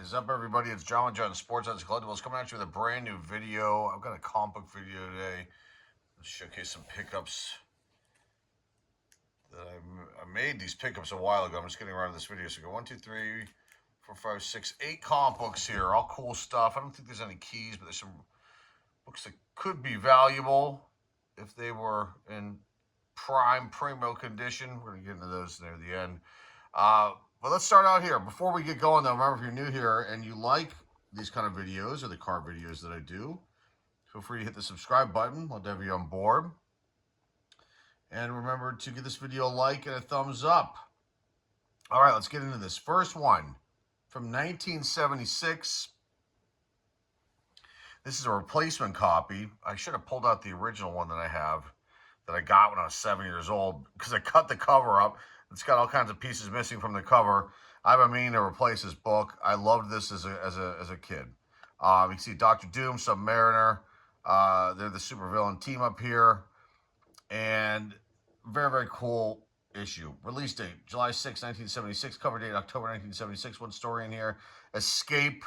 is up, everybody? It's John Sports Odds Collectibles coming at you with a brand new video. I've got a comic book video today. Let's showcase some pickups that I made these pickups a while ago. I'm just getting around to this video. So go 1, 2, 3, 4, 5, 6, 8 comic books here. All cool stuff. I don't think there's any keys, but there's some books that could be valuable if they were in primo condition. We're going to get into those near the end. But let's start out here. Before we get going, though, remember, if you're new here and you like these kind of videos or the car videos that I do, feel free to hit the subscribe button. I'll have you on board. And remember to give this video a like and a thumbs up. All right, let's get into this. First one from 1976. This is a replacement copy. I should have pulled out the original one that I got when I was 7 years old, because I cut the cover up. It's got all kinds of pieces missing from the cover. I've been meaning to replace this book. I loved this as a kid. You can see Dr. Doom, Submariner. They're the supervillain team up here. And very, very cool issue. Release date, July 6, 1976. Cover date, October 1976. One story in here. Escape.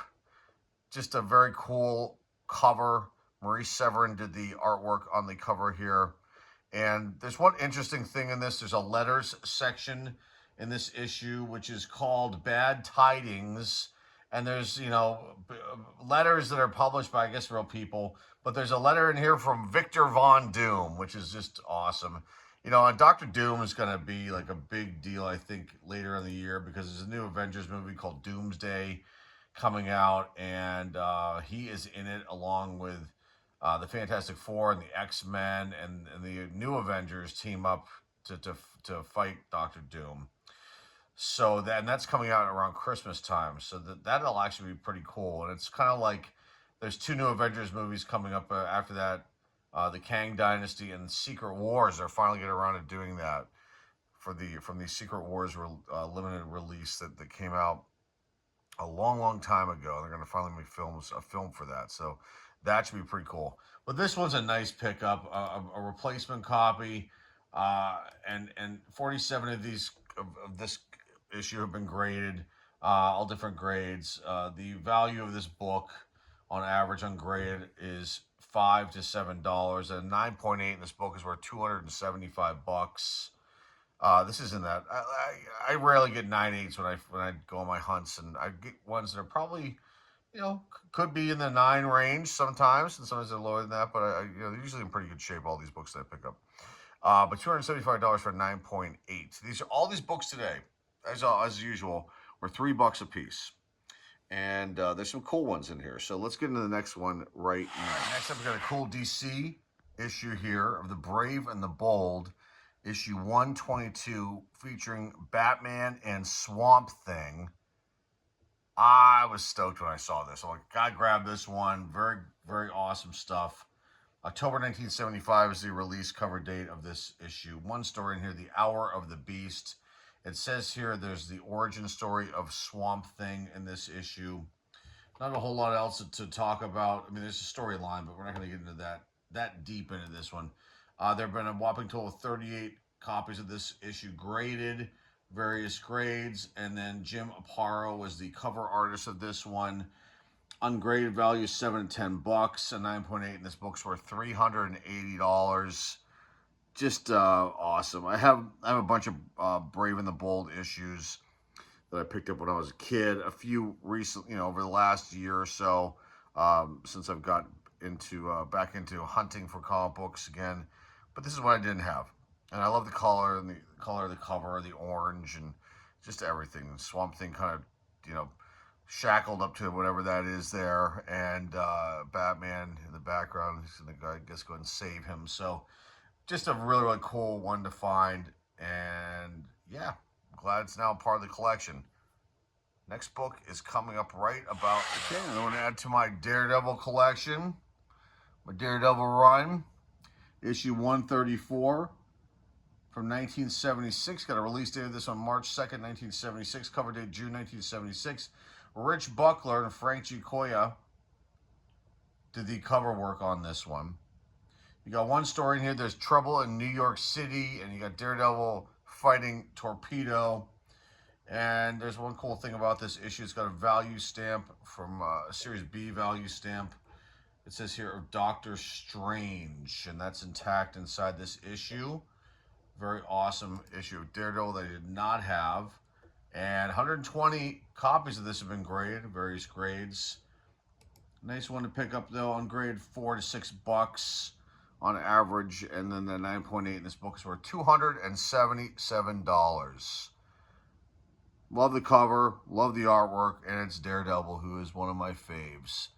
Just a very cool cover. Maurice Severin did the artwork on the cover here. And there's one interesting thing in this. There's a letters section in this issue, which is called Bad Tidings. And there's, letters that are published by, I guess, real people. But there's a letter in here from Victor Von Doom, which is just awesome. And Dr. Doom is going to be like a big deal, I think, later in the year, because there's a new Avengers movie called Doomsday coming out. And he is in it along with the Fantastic Four and the X-Men and the new Avengers team up to fight Dr. Doom. So that's coming out around Christmas time. So that'll actually be pretty cool. And it's kind of like there's 2 new Avengers movies coming up after that. The Kang Dynasty and Secret Wars. They're finally getting around to doing that from the Secret Wars limited release that came out a long time ago. They're going to finally make a film for that. So that should be pretty cool. But this one's a nice pickup, a replacement copy, and 47 of these of this issue have been graded, all different grades. The value of this book, on average, ungraded, is $5 to $7, and 9.8 in this book is worth $275. This isn't that. I rarely get 9.8s when I go on my hunts, and I get ones that are probably, could be in the 9 range sometimes, and sometimes they're lower than that, but they're usually in pretty good shape, all these books that I pick up. But $275 for 9.8. These are all these books today, as usual, were $3 a piece. And there's some cool ones in here. So let's get into the next one right now. Next up, we got a cool DC issue here of The Brave and the Bold, issue 122, featuring Batman and Swamp Thing. I was stoked when I saw this. I'm like, gotta grab this one. Very, very awesome stuff. October 1975 is the release cover date of this issue. One story in here, The Hour of the Beast. It says here there's the origin story of Swamp Thing in this issue. Not a whole lot else to talk about. I mean, there's a storyline, but we're not going to get into that deep into this one. There have been a whopping total of 38 copies of this issue graded, various grades, and then Jim Aparo was the cover artist of this one. Ungraded value is $7 to $10. A 9.8 in this book's worth $380. Just awesome. I have a bunch of Brave and the Bold issues that I picked up when I was a kid. A few recently, over the last year or so, since I've got back into hunting for comic books again. But this is what I didn't have, and I love the color and the color of the cover, the orange, and just everything. Swamp Thing kind of, shackled up to whatever that is there, and Batman in the background. He's gonna, I guess, go and save him. So just a really, really cool one to find, and yeah, I'm glad it's now part of the collection. Next book is coming up right about now. Okay, I'm going to add to my Daredevil collection, my Daredevil run, issue 134 from 1976. Got a release date of this on March 2nd, 1976. Cover date June 1976. Rich Buckler and Frank Giacoia did the cover work on this one. You got one story in here. There's trouble in New York City, and you got Daredevil fighting Torpedo. And there's one cool thing about this issue. It's got a value stamp from a Series B value stamp. It says here of Doctor Strange, and that's intact inside this issue. Very awesome issue of Daredevil that I did not have. And 120 copies of this have been graded, various grades. Nice one to pick up though, on grade $4 to $6 on average, and then the 9.8 in this book is worth $277. Love the cover, love the artwork, and it's Daredevil, who is one of my faves.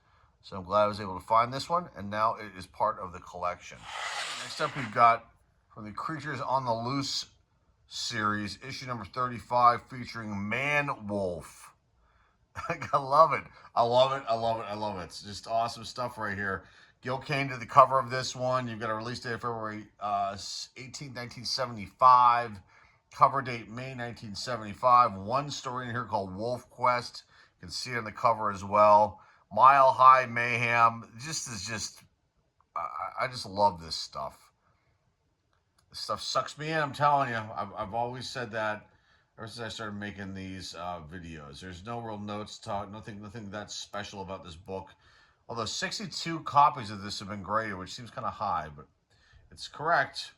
So I'm glad I was able to find this one, and now it is part of the collection. Next up, we've got from the Creatures on the Loose series, issue number 35, featuring Man Wolf. I love it. I love it. I love it. I love it. It's just awesome stuff right here. Gil Kane did the cover of this one. You've got a release date of February 18, 1975. Cover date May 1975. One story in here called Wolf Quest. You can see it on the cover as well. Mile High Mayhem. Just is just, I just love this stuff. This stuff sucks me in, I'm telling you. I've always said that ever since I started making these videos. There's no real notes, nothing that special about this book. Although 62 copies of this have been graded, which seems kind of high, but it's correct.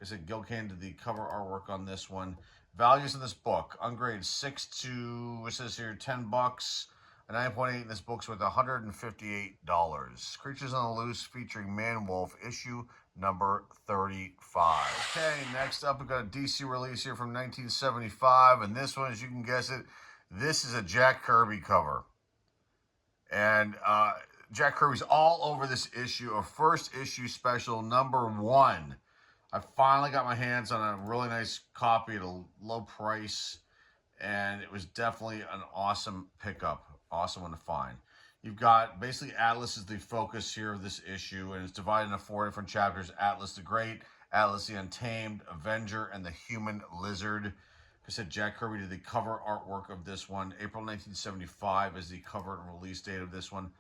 Like I said, Gil Kane did the cover artwork on this one. Values in this book, ungraded 6 to, it says here, $10. A 9.8 in this book's worth $158. Creatures on the Loose featuring Man Wolf, issue number 35. Okay, next up, we've got a DC release here from 1975, and this one, as you can guess it, this is a Jack Kirby cover. And Jack Kirby's all over this issue, a first issue special number 1. I finally got my hands on a really nice copy at a low price, and it was definitely an awesome pickup, awesome one to find. You've got, basically, Atlas is the focus here of this issue, and it's divided into 4 different chapters: Atlas the Great, Atlas the Untamed, Avenger, and the Human Lizard. Like I said, Jack Kirby did the cover artwork of this one. April 1975 is the cover and release date of this one.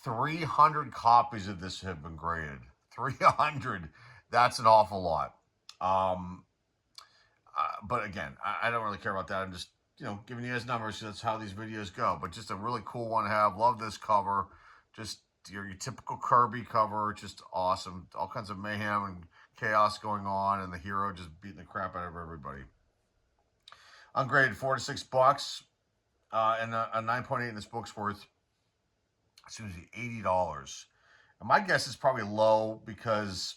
300 copies of this have been graded. 300. That's an awful lot. But again, I don't really care about that. I'm just, giving you guys numbers, so that's how these videos go. But just a really cool one to have. Love this cover. Just your typical Kirby cover. Just awesome. All kinds of mayhem and chaos going on, and the hero just beating the crap out of everybody. Ungraded $4 to $6. And a 9.8 in this book's worth, excuse me, $80. And my guess is probably low because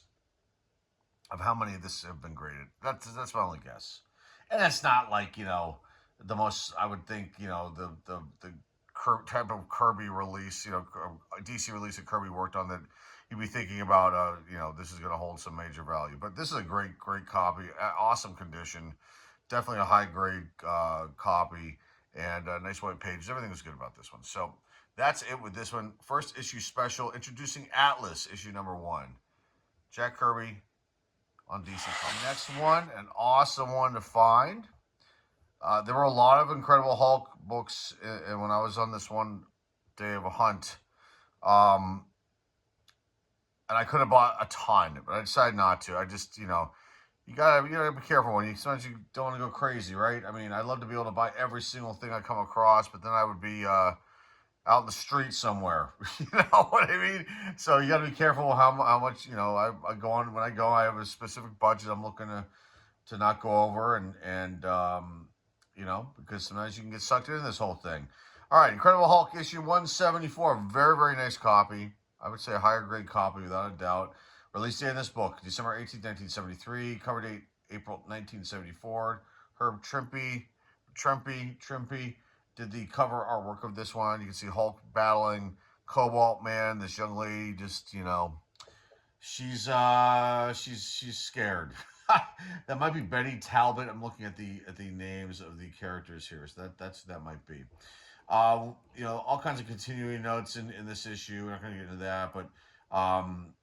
of how many of this have been graded. That's my only guess. And it's not like, the most, I would think, the type of Kirby release, DC release that Kirby worked on that you'd be thinking about, this is going to hold some major value. But this is a great copy, awesome condition, definitely a high grade copy, and nice white pages. Everything was good about this one. So that's it with this one. First issue special, introducing Atlas, issue number 1. Jack Kirby on DC Comics. Next one, an awesome one to find. There were a lot of Incredible Hulk books when I was on this one day of a hunt. And I could have bought a ton, but I decided not to. I just, you gotta be careful when sometimes you don't want to go crazy, right? I mean, I'd love to be able to buy every single thing I come across, but then I would be out in the street somewhere. You know what I mean? So you gotta be careful how much, I go on. When I go, I have a specific budget I'm looking to not go over, and because sometimes you can get sucked into this whole thing. All right, Incredible Hulk issue 174. Very, very nice copy. I would say a higher grade copy without a doubt. Release date of this book, December 18, 1973. Cover date, April 1974. Herb Trimpe did the cover artwork of this one. You can see Hulk battling Cobalt Man. This young lady just, she's scared. That might be Betty Talbot. I'm looking at the names of the characters here, so that might be. All kinds of continuing notes in this issue. We're not going to get into that, but on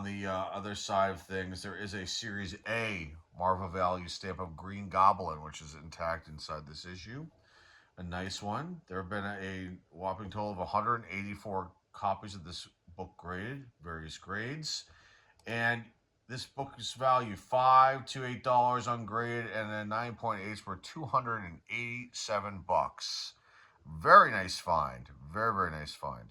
the other side of things, there is a Series A Marvel value stamp of Green Goblin, which is intact inside this issue. A nice one. There have been a whopping total of 184 copies of this book graded, various grades. And This book is valued $5 to $8 ungraded, and then 9.8s were $287. Very nice find. Very, very nice find.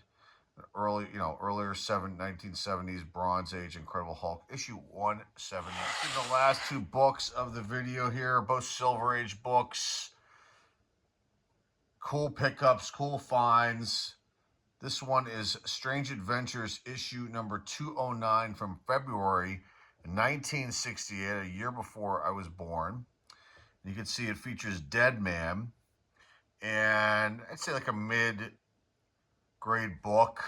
Early, earlier 1970s Bronze Age Incredible Hulk, issue 170. The last two books of the video here, both Silver Age books. Cool pickups, cool finds. This one is Strange Adventures, issue number 209 from February 1968, a year before I was born. You can see it features Dead Man, and I'd say like a mid-grade book.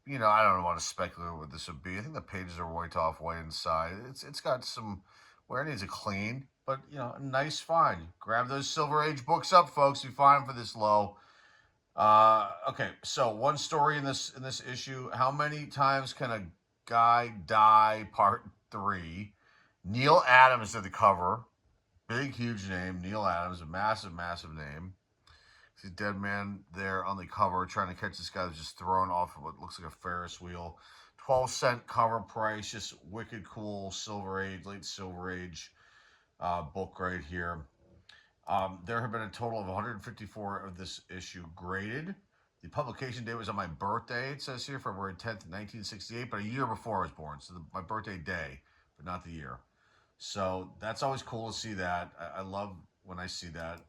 I don't want to speculate what this would be. I think the pages are white off white inside. It's got some where it needs a clean, but a nice find. Grab those Silver Age books up, folks. You find them for this low. Okay, so one story in this issue. How many times can a guy die? Part 3. Neil Adams did the cover. Big, huge name. Neil Adams, a massive, massive name. See Dead Man there on the cover trying to catch this guy that's just thrown off of what looks like a Ferris wheel. 12-cent cover price. Just wicked cool Silver Age, late Silver Age book right here. There have been a total of 154 of this issue graded. The publication date was on my birthday, it says here, February 10th, 1968, but a year before I was born. So my birthday day, but not the year. So that's always cool to see that. I love when I see that.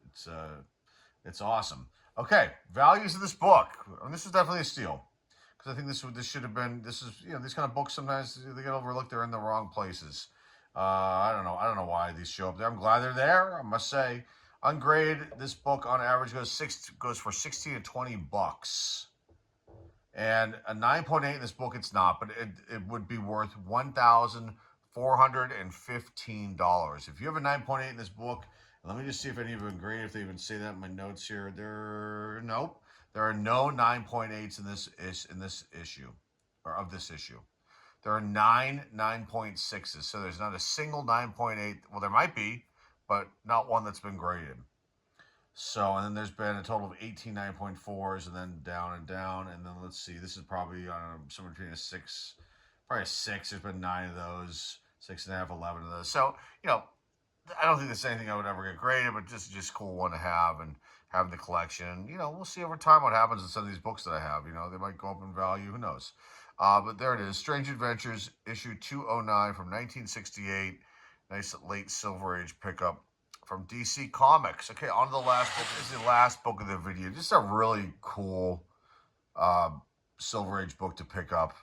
It's awesome. Okay, values of this book. And this is definitely a steal. Because I think this should have been, these kind of books sometimes they get overlooked. They're in the wrong places. I don't know why these show up there. I'm glad they're there, I must say. Ungraded, this book on average goes for 16 to 20 bucks. And a 9.8 in this book, it's not, but it would be worth $1,415. If you have a 9.8 in this book, let me just see if any of them graded, if they even say that in my notes here. Nope. There are no 9.8s in this issue, or of this issue. There are 9 9.6s, so there's not a single 9.8. Well, there might be, but not one that's been graded. So, and then there's been a total of 18 9.4s, and then down and down, and then let's see, this is probably somewhere between a 6, probably a 6. There's been 9 of those, 6.5, 11 of those. So, I don't think there's anything I would ever get graded, but just cool one to have and have in the collection. We'll see over time what happens in some of these books that I have. They might go up in value. Who knows? But there it is. Strange Adventures, issue 209 from 1968. Nice late Silver Age pickup from DC Comics. Okay, on to the last book. This is the last book of the video. Just a really cool Silver Age book to pick up.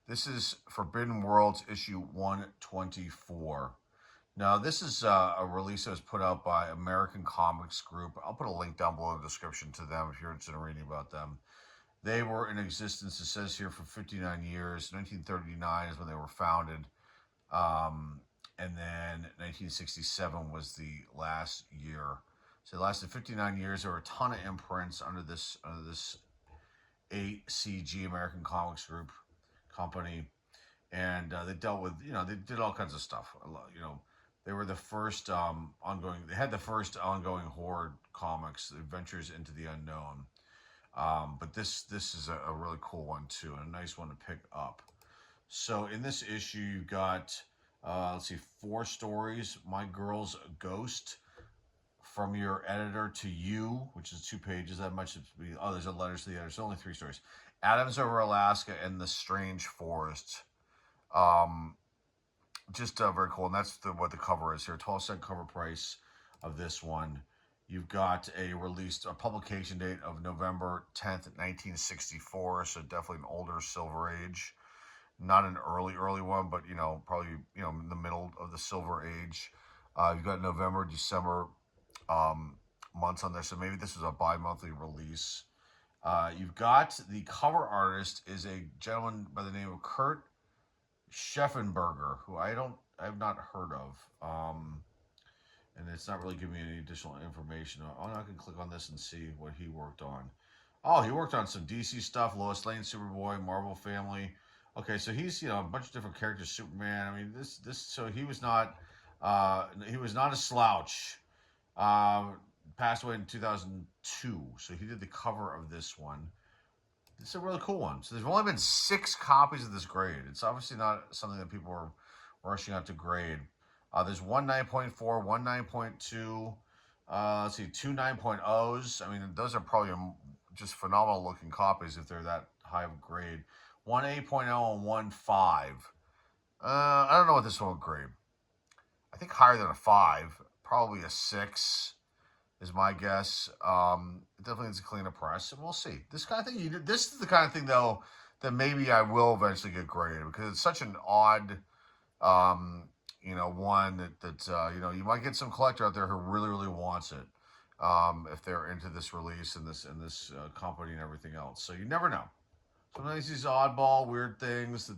This is Forbidden Worlds, issue 124. Now, this is a release that was put out by American Comics Group. I'll put a link down below in the description to them if you're interested in reading about them. They were in existence, it says here, for 59 years. 1939 is when they were founded. And then 1967 was the last year. So it lasted 59 years. There were a ton of imprints under this ACG, American Comics Group company. And they dealt with, they did all kinds of stuff. They were the first they had the first ongoing horror comics, Adventures into the Unknown. But this is a really cool one too, and a nice one to pick up. So in this issue, you've got, let's see, 4 stories. My Girl's Ghost, From Your Editor to You, which is 2 pages. That much. There's a letters to the editor. So only 3 stories. Adams Over Alaska and The Strange Forest. Just very cool, and that's what the cover is here. 12-cent cover price of this one. You've got a publication date of November 10th, 1964, so definitely an older Silver Age. Not an early one, but, probably, in the middle of the Silver Age. You've got November, December months on there, so maybe this is a bi-monthly release. You've got the cover artist is a gentleman by the name of Kurt Scheffenberger, who I've not heard of. And it's not really giving me any additional information. Oh, I can click on this and see what he worked on. Oh, he worked on some DC stuff, Lois Lane, Superboy, Marvel Family. Okay, so he's, a bunch of different characters, Superman. I mean, so he was not a slouch. Passed away in 2002, so he did the cover of this one. This is a really cool one. So there's only been 6 copies of this grade. It's obviously not something that people are rushing out to grade. There's one 9.4, one 9.2. Let's see, 2 9.0s. I mean, those are probably just phenomenal looking copies if they're that high of a grade. One 8.0 and one 5. I don't know what this one would grade. I think higher than a 5, probably a 6 is my guess. It definitely needs a cleaner press, and we'll see. This kind of thing, this is the kind of thing though that maybe I will eventually get graded because it's such an odd, one that you might get some collector out there who really really wants it, if they're into this release and this company and everything else. So you never know. Sometimes these oddball weird things that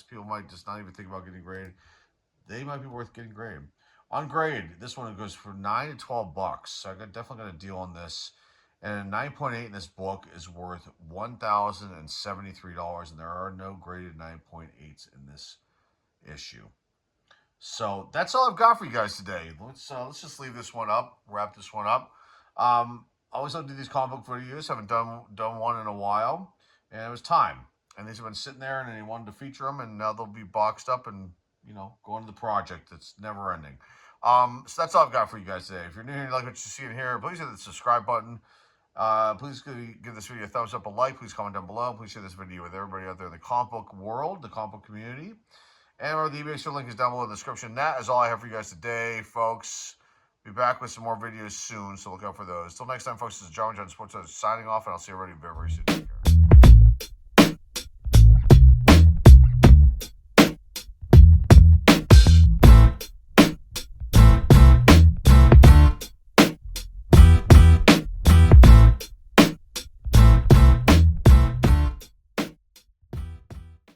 people might just not even think about getting graded, they might be worth getting graded. On grade, this one goes for $9 to $12. So I definitely got a deal on this. And a 9.8 in this book is worth $1,073, and there are no graded 9.8s in this issue. So that's all I've got for you guys today. Let's just leave this one up, wrap this one up. I always love to do these comic book videos. Haven't done one in a while, and it was time. And these have been sitting there, and he wanted to feature them, and now they'll be boxed up and go into the project. It's never ending. So that's all I've got for you guys today. If you're new here and you like what you see in here, please hit the subscribe button. Please give this video a thumbs up, a like. Please comment down below. Please share this video with everybody out there in the comic book world, the comic book community. And remember, the eBay store link is down below in the description. That is all I have for you guys today, folks. Be back with some more videos soon, so look out for those. Till next time, folks, this is John Sports signing off, and I'll see you already very, very soon.